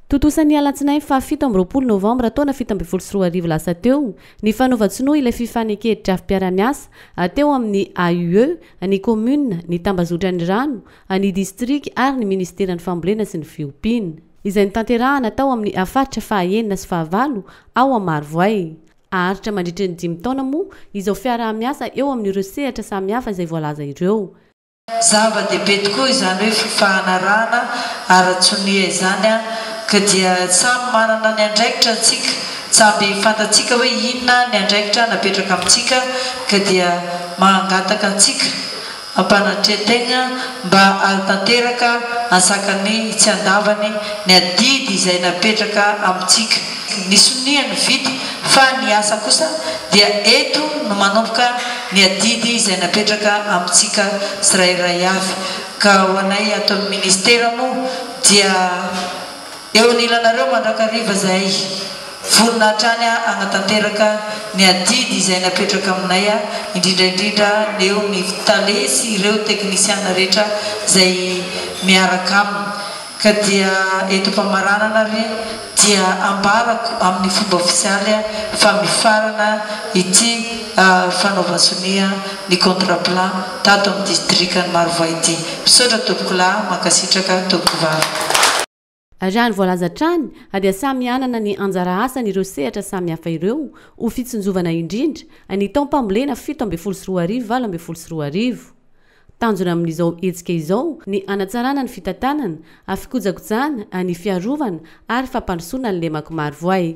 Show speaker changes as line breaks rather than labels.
Totosan'ny alatsinainy fa 7 novambra taona 7 lasa teo ny fanaovan-tsinoa ilay fifanekehitra avy-piara-miasa teo amin'ny AUE, ny commune, ny tambazotra ny rano, ny district ary ny ministeran'ny fambolena sy ny fiompiana. Izay nitanterahana tao amin'ny afaritra fahaenina sy fahavalo ao Amarivoay. Aharitra mandritra ny 5 taona moa izao fiara-miasa eo amin'ireo sehatra samihafa izay voalaza ireo.
Zava-dehibe tokoa izany hoe fifanarahana ara-tsonia izany ka dia samy manana ny andraikitra antsika, samby fantatsika hoe inona ny andraikitra napetraka amintsika ka dia mangataka antsika ampanatretegna mba hatanteraka ansakany tsy andavany ny adidy izay napetraka amintsika. Ny sonia ny vity fa ny asa kosa dia eto no manomboka ny adidy izay napetraka amintsika tsirairay avy. Ka ho anay ato amin'ny ministera moa dia eo anilanareo mandrakariva zay vonona hatrany hanatanteraka ny adidy izay napetraka aminay indrindraindrindra eo ny talesy ireo teknisiana rehetra izay miaraka aminy. Ka dia eto mpamaranana re dia ambarako amin'ny fomba ofisialy fa mifarana ity fanaovan-tsonia ny contre-plan tato amin'ny districtny Marivoay ity. Misaotra tompoko lahy, mankasitraka tompoko vavy.
Raha ny voalaza trany dia samy anana ny anjara asany ireo sehatra samy hafa ireo ho fitsinjovana indrindra ny taom-pambolena 7/12/2022. Tanjona amin'izao hetsika izao ny anatsarana ny fitantanana, afikojakojana, ny fiarovana ary fampandrosoana ny lemako Marivoay.